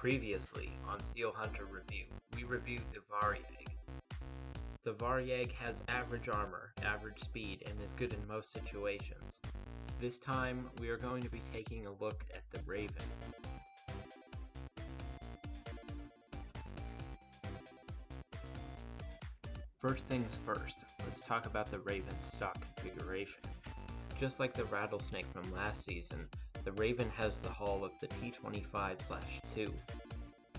Previously on Steel Hunter Review, we reviewed the Varyag. The Varyag has average armor, average speed, and is good in most situations. This time, we are going to be taking a look at the Raven. First things first, let's talk about the Raven's stock configuration. Just like the Rattlesnake from last season, the Raven has the hull of the T-25/2.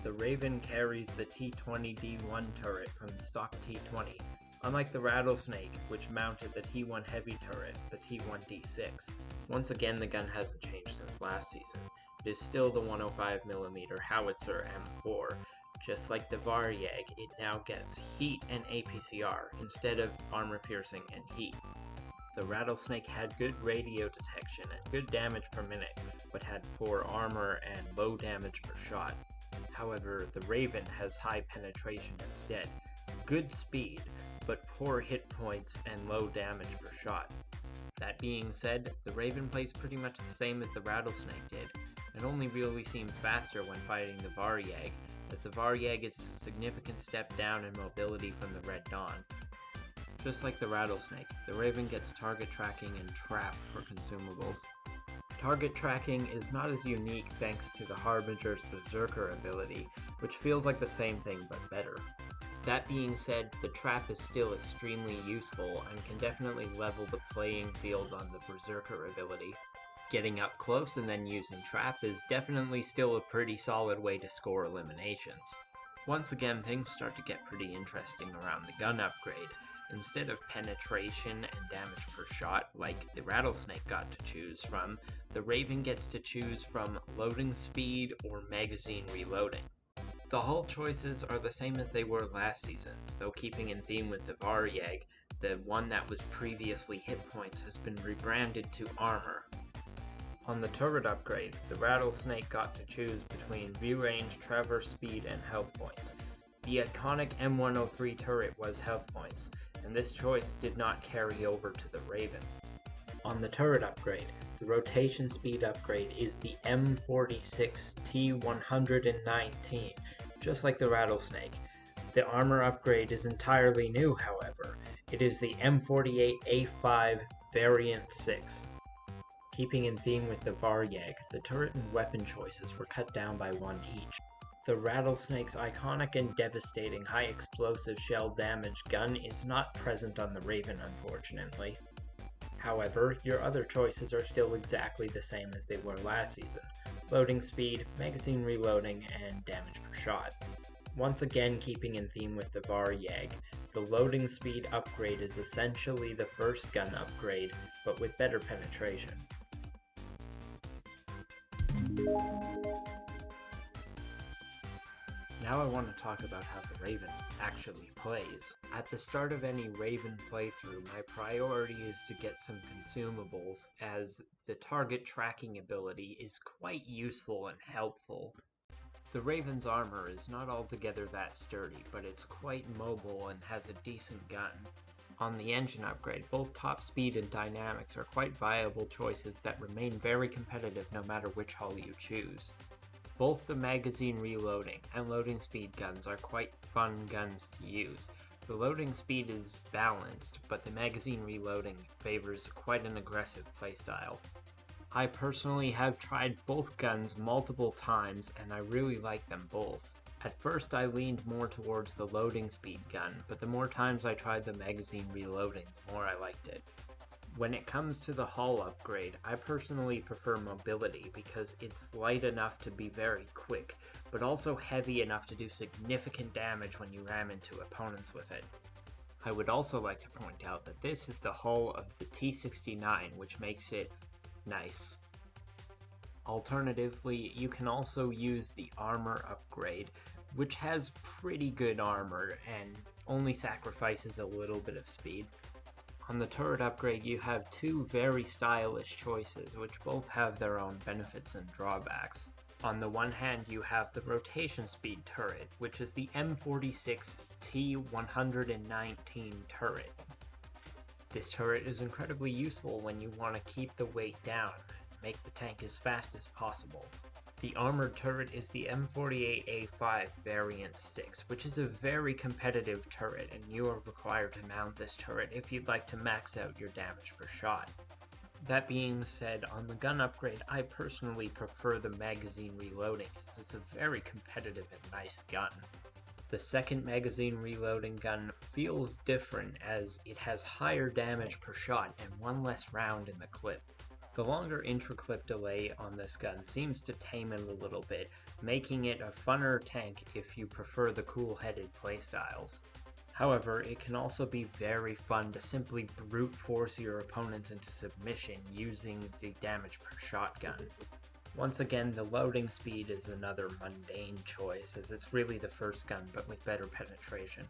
The Raven carries the T-20D1 turret from the stock T-20, unlike the Rattlesnake, which mounted the T-1 heavy turret, the T-1D6. Once again, the gun hasn't changed since last season. It is still the 105mm howitzer M4. Just like the Varyag, it now gets heat and APCR instead of armor piercing and heat. The Rattlesnake had good radio detection and good damage per minute, but had poor armor and low damage per shot. However, the Raven has high penetration instead, good speed, but poor hit points and low damage per shot. That being said, the Raven plays pretty much the same as the Rattlesnake did, and only really seems faster when fighting the Varyag, as the Varyag is a significant step down in mobility from the Red Dawn. Just like the Rattlesnake, the Raven gets target tracking and trap for consumables. Target tracking is not as unique thanks to the Harbinger's Berserker ability, which feels like the same thing but better. That being said, the trap is still extremely useful and can definitely level the playing field on the Berserker ability. Getting up close and then using trap is definitely still a pretty solid way to score eliminations. Once again, things start to get pretty interesting around the gun upgrade. Instead of penetration and damage per shot, like the Rattlesnake got to choose from, the Raven gets to choose from loading speed or magazine reloading. The hull choices are the same as they were last season, though keeping in theme with the Varyag, the one that was previously hit points has been rebranded to armor. On the turret upgrade, the Rattlesnake got to choose between view range, traverse speed, and health points. The iconic M103 turret was health points, and this choice did not carry over to the Raven. On the turret upgrade, the rotation speed upgrade is the M46T119, just like the Rattlesnake. The armor upgrade is entirely new, however. It is the M48A5 Variant 6. Keeping in theme with the Varyag, the turret and weapon choices were cut down by one each. The Rattlesnake's iconic and devastating high explosive shell damage gun is not present on the Raven, unfortunately. However, your other choices are still exactly the same as they were last season: loading speed, magazine reloading, and damage per shot. Once again, keeping in theme with the Varyag, the loading speed upgrade is essentially the first gun upgrade, but with better penetration. Now I want to talk about how the Raven actually plays. At the start of any Raven playthrough, my priority is to get some consumables, as the target tracking ability is quite useful and helpful. The Raven's armor is not altogether that sturdy, but it's quite mobile and has a decent gun. On the engine upgrade, both top speed and dynamics are quite viable choices that remain very competitive no matter which hull you choose. Both the magazine reloading and loading speed guns are quite fun guns to use. The loading speed is balanced, but the magazine reloading favors quite an aggressive playstyle. I personally have tried both guns multiple times and I really like them both. At first I leaned more towards the loading speed gun, but the more times I tried the magazine reloading, the more I liked it. When it comes to the hull upgrade, I personally prefer mobility because it's light enough to be very quick, but also heavy enough to do significant damage when you ram into opponents with it. I would also like to point out that this is the hull of the T69, which makes it nice. Alternatively, you can also use the armor upgrade, which has pretty good armor and only sacrifices a little bit of speed. On the turret upgrade, you have two very stylish choices, which both have their own benefits and drawbacks. On the one hand, you have the rotation speed turret, which is the M46T119 turret. This turret is incredibly useful when you want to keep the weight down and make the tank as fast as possible. The armored turret is the M48A5 Variant 6, which is a very competitive turret, and you are required to mount this turret if you'd like to max out your damage per shot. That being said, on the gun upgrade, I personally prefer the magazine reloading, as it's a very competitive and nice gun. The second magazine reloading gun feels different as it has higher damage per shot and one less round in the clip. The longer intra-clip delay on this gun seems to tame it a little bit, making it a funner tank if you prefer the cool-headed playstyles. However, it can also be very fun to simply brute force your opponents into submission using the damage per shot gun. Once again, the loading speed is another mundane choice, as it's really the first gun but with better penetration.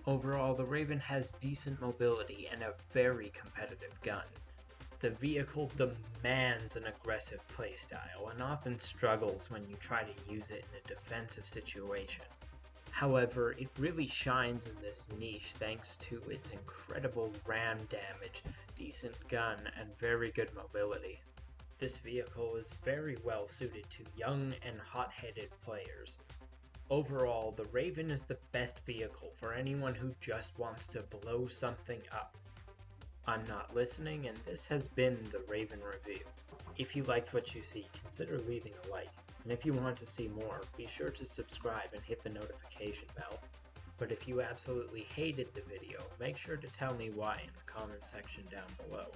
Overall, the Raven has decent mobility and a very competitive gun. The vehicle demands an aggressive playstyle and often struggles when you try to use it in a defensive situation. However, it really shines in this niche thanks to its incredible ram damage, decent gun, and very good mobility. This vehicle is very well suited to young and hot-headed players. Overall, the Raven is the best vehicle for anyone who just wants to blow something up. I'm Not Listening, and this has been the Raven Review. If you liked what you see, consider leaving a like, and if you want to see more, be sure to subscribe and hit the notification bell. But if you absolutely hated the video, make sure to tell me why in the comments section down below.